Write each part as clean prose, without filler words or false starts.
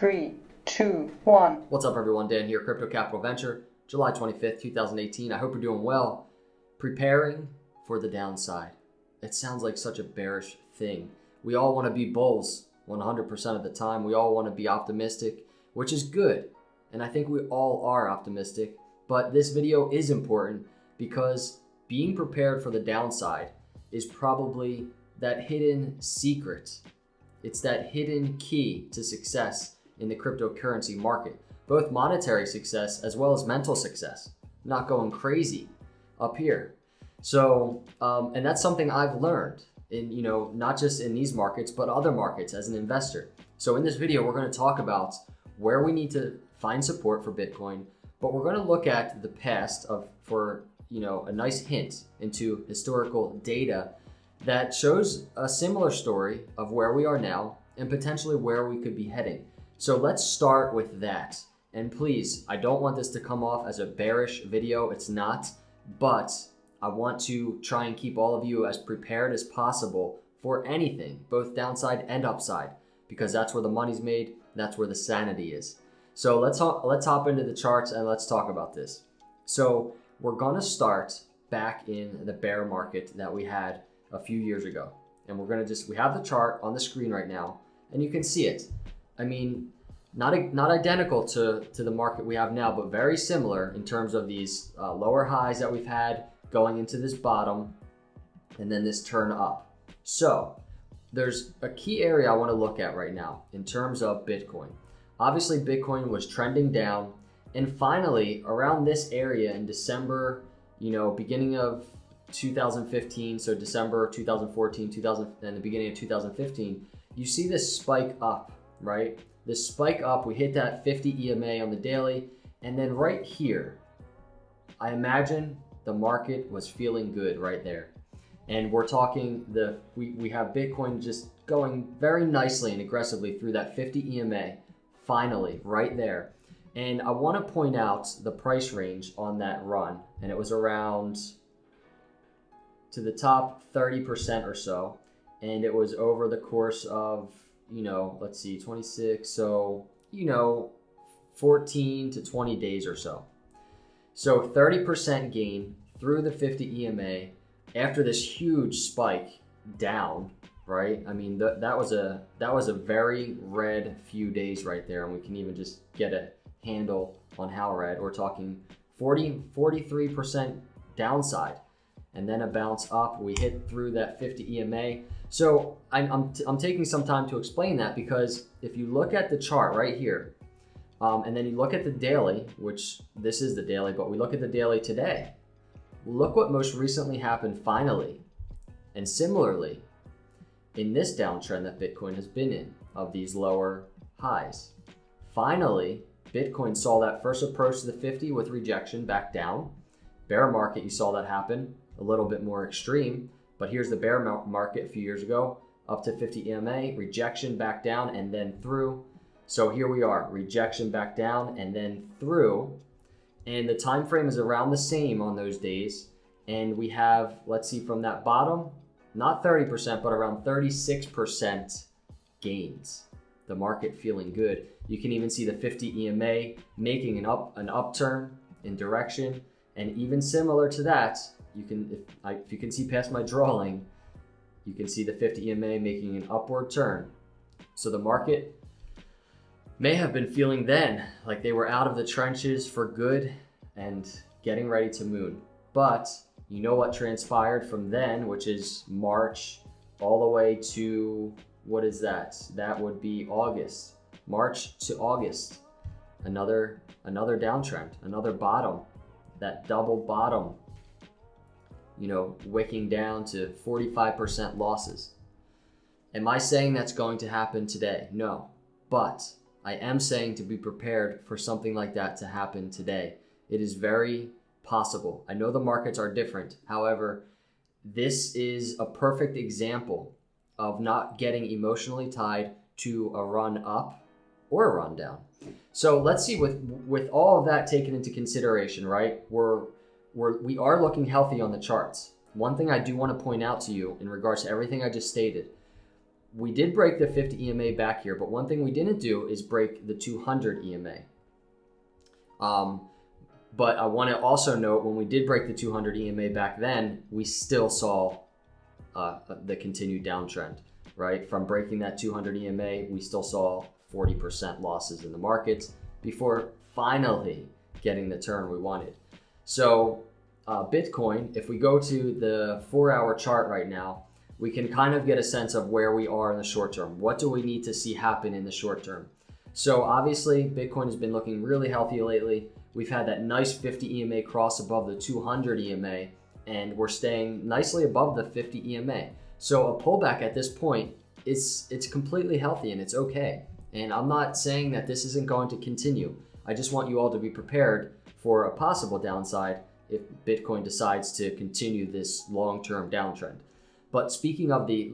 3, 2, 1. What's up, everyone? Dan here, Crypto Capital Venture, July 25th, 2018. I hope you're doing well. Preparing for the downside. It sounds like such a bearish thing. We all want to be bulls 100% of the time. We all want to be optimistic, which is good. And I think we all are optimistic. But this video is important because being prepared for the downside is probably that hidden secret. It's that hidden key to success in the cryptocurrency market, both monetary success as well as mental success, not going crazy up here. So, and that's something I've learned in, not just in these markets, but other markets as an investor. So in this video, we're going to talk about where we need to find support for Bitcoin, but we're going to look at the past for a nice hint into historical data that shows a similar story of where we are now and potentially where we could be heading. So let's start with that. And please, I don't want this to come off as a bearish video. It's not, but I want to try and keep all of you as prepared as possible for anything, both downside and upside, because that's where the money's made. That's where the sanity is. So let's hop into the charts and let's talk about this. So we're going to start back in the bear market that we had a few years ago. And we have the chart on the screen right now and you can see it. I mean, not identical to the market we have now, but very similar in terms of these lower highs that we've had going into this bottom and then this turn up. So there's a key area I want to look at right now in terms of Bitcoin. Obviously, Bitcoin was trending down, and finally around this area in December, beginning of 2015, so December 2014, and the beginning of 2015, you see this spike up, right? This spike up, we hit that 50 EMA on the daily, and then right here, I imagine the market was feeling good right there. And we're talking we have Bitcoin just going very nicely and aggressively through that 50 EMA, finally, right there. And I want to point out the price range on that run, and it was around to the top 30% or so, and it was over the course of, let's see, 26, so, 14 to 20 days or so. So 30% gain through the 50 EMA after this huge spike down, right? I mean, that was a very red few days right there, and we can even just get a handle on how red. We're talking 43% downside, and then a bounce up. We hit through that 50 EMA. So I'm taking some time to explain that, because if you look at the chart right here, and then you look at the daily, which this is the daily, but we look at the daily today, look what most recently happened finally. And similarly, in this downtrend that Bitcoin has been in of these lower highs, finally, Bitcoin saw that first approach to the 50 with rejection back down. Bear market, you saw that happen a little bit more extreme, but here's the bear market a few years ago, up to 50 EMA, rejection back down and then through. So here we are, rejection back down and then through. And the time frame is around the same on those days. And we have, let's see, from that bottom, not 30%, but around 36% gains. The market feeling good. You can even see the 50 EMA making an upturn in direction. And even similar to that, if you can see past my drawing, you can see the 50 EMA making an upward turn. So the market may have been feeling then like they were out of the trenches for good and getting ready to moon. But you know what transpired from then, which is March all the way to, what is that? That would be August. March to August. Another downtrend, another bottom, that double bottom, wicking down to 45% losses. Am I saying that's going to happen today? No, but I am saying to be prepared for something like that to happen today. It is very possible. I know the markets are different. However, this is a perfect example of not getting emotionally tied to a run up or a run down. So let's see, with all of that taken into consideration, right? We are looking healthy on the charts. One thing I do want to point out to you in regards to everything I just stated, we did break the 50 EMA back here, but one thing we didn't do is break the 200 EMA. But I want to also note, when we did break the 200 EMA back then, we still saw the continued downtrend, right? From breaking that 200 EMA, we still saw 40% losses in the markets before finally getting the turn we wanted. So Bitcoin, if we go to the 4-hour chart right now, we can kind of get a sense of where we are in the short term. What do we need to see happen in the short term? So obviously, Bitcoin has been looking really healthy lately. We've had that nice 50 EMA cross above the 200 EMA, and we're staying nicely above the 50 EMA. So a pullback at this point, it's completely healthy and it's okay. And I'm not saying that this isn't going to continue. I just want you all to be prepared for a possible downside if Bitcoin decides to continue this long-term downtrend. But speaking of the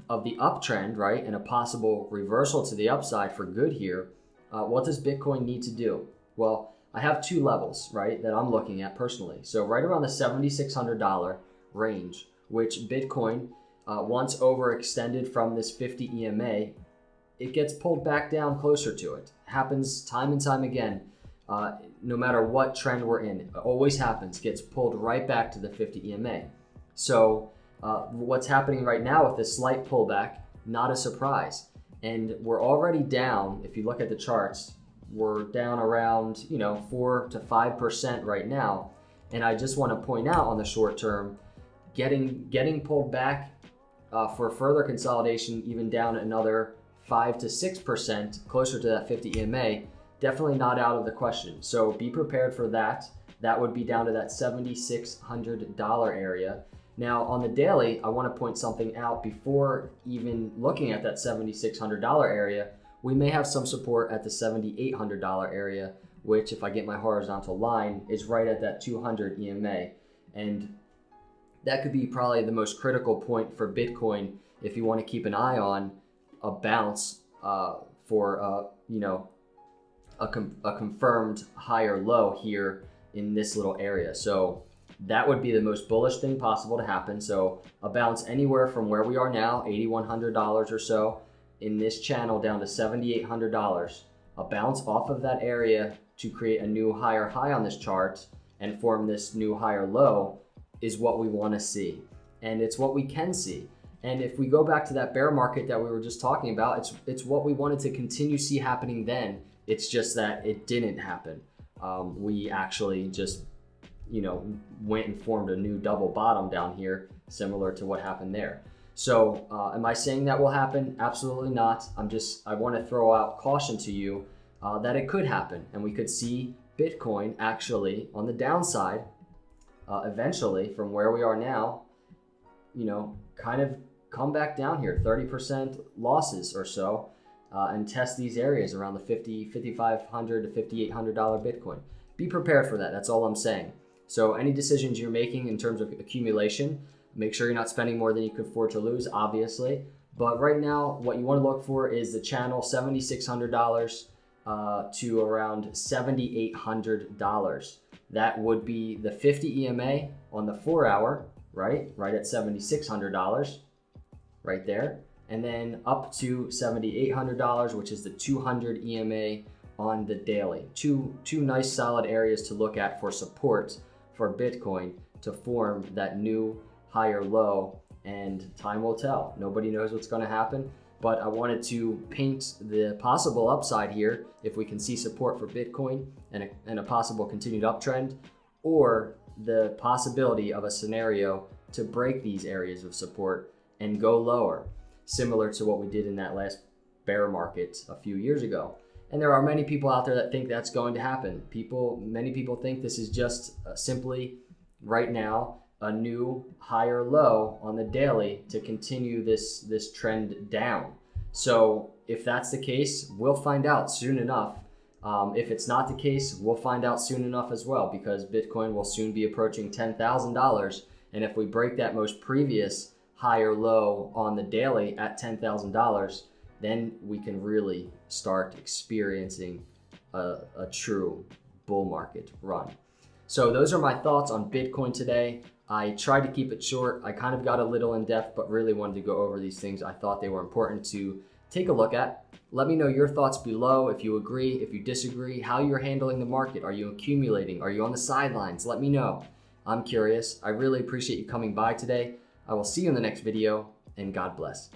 uptrend, right, and a possible reversal to the upside for good here, what does Bitcoin need to do? Well, I have two levels, right, that I'm looking at personally. So right around the $7,600 range, which Bitcoin, once overextended from this 50 EMA, it gets pulled back down closer to it. Happens time and time again. No matter what trend we're in, it always happens, gets pulled right back to the 50 EMA. So what's happening right now with this slight pullback, not a surprise. And we're already down, if you look at the charts, we're down around 4 to 5% right now. And I just want to point out on the short term, getting pulled back for further consolidation, even down another 5 to 6%, closer to that 50 EMA, definitely not out of the question. So be prepared for that. That would be down to that $7,600 area. Now on the daily, I want to point something out before even looking at that $7,600 area. We may have some support at the $7,800 area, which, if I get my horizontal line, is right at that 200 EMA. And that could be probably the most critical point for Bitcoin if you want to keep an eye on a bounce for a confirmed higher low here in this little area. So that would be the most bullish thing possible to happen. So a bounce anywhere from where we are now, $8,100 or so, in this channel down to $7,800, a bounce off of that area to create a new higher high on this chart and form this new higher low is what we want to see. And it's what we can see. And if we go back to that bear market that we were just talking about, it's what we wanted to continue see happening then. It's just that it didn't happen. We actually just, went and formed a new double bottom down here, similar to what happened there. So am I saying that will happen? Absolutely not. I want to throw out caution to you that it could happen, and we could see Bitcoin actually on the downside eventually from where we are now, kind of come back down here, 30% losses or so, and test these areas around the $5,500 to $5,800 Bitcoin. Be prepared for that. That's all I'm saying. So any decisions you're making in terms of accumulation, make sure you're not spending more than you can afford to lose, obviously. But right now, what you want to look for is the channel $7,600 to around $7,800. That would be the 50 EMA on the 4-hour, right at $7,600, right there. And then up to $7,800, which is the 200 EMA on the daily. Two nice solid areas to look at for support for Bitcoin to form that new higher low, and time will tell. Nobody knows what's going to happen, but I wanted to paint the possible upside here if we can see support for Bitcoin and a possible continued uptrend, or the possibility of a scenario to break these areas of support and go lower, similar to what we did in that last bear market a few years ago. And there are many people out there that think that's going to happen. Many people think this is just simply right now a new higher low on the daily to continue this trend down. So if that's the case, we'll find out soon enough. If it's not the case, we'll find out soon enough as well, because Bitcoin will soon be approaching $10,000. And if we break that most previous higher low on the daily at $10,000, then we can really start experiencing a true bull market run. So those are my thoughts on Bitcoin today. I tried to keep it short. I kind of got a little in depth, but really wanted to go over these things. I thought they were important to take a look at. Let me know your thoughts below, if you agree, if you disagree, how you're handling the market. Are you accumulating? Are you on the sidelines? Let me know. I'm curious. I really appreciate you coming by today. I will see you in the next video, and God bless.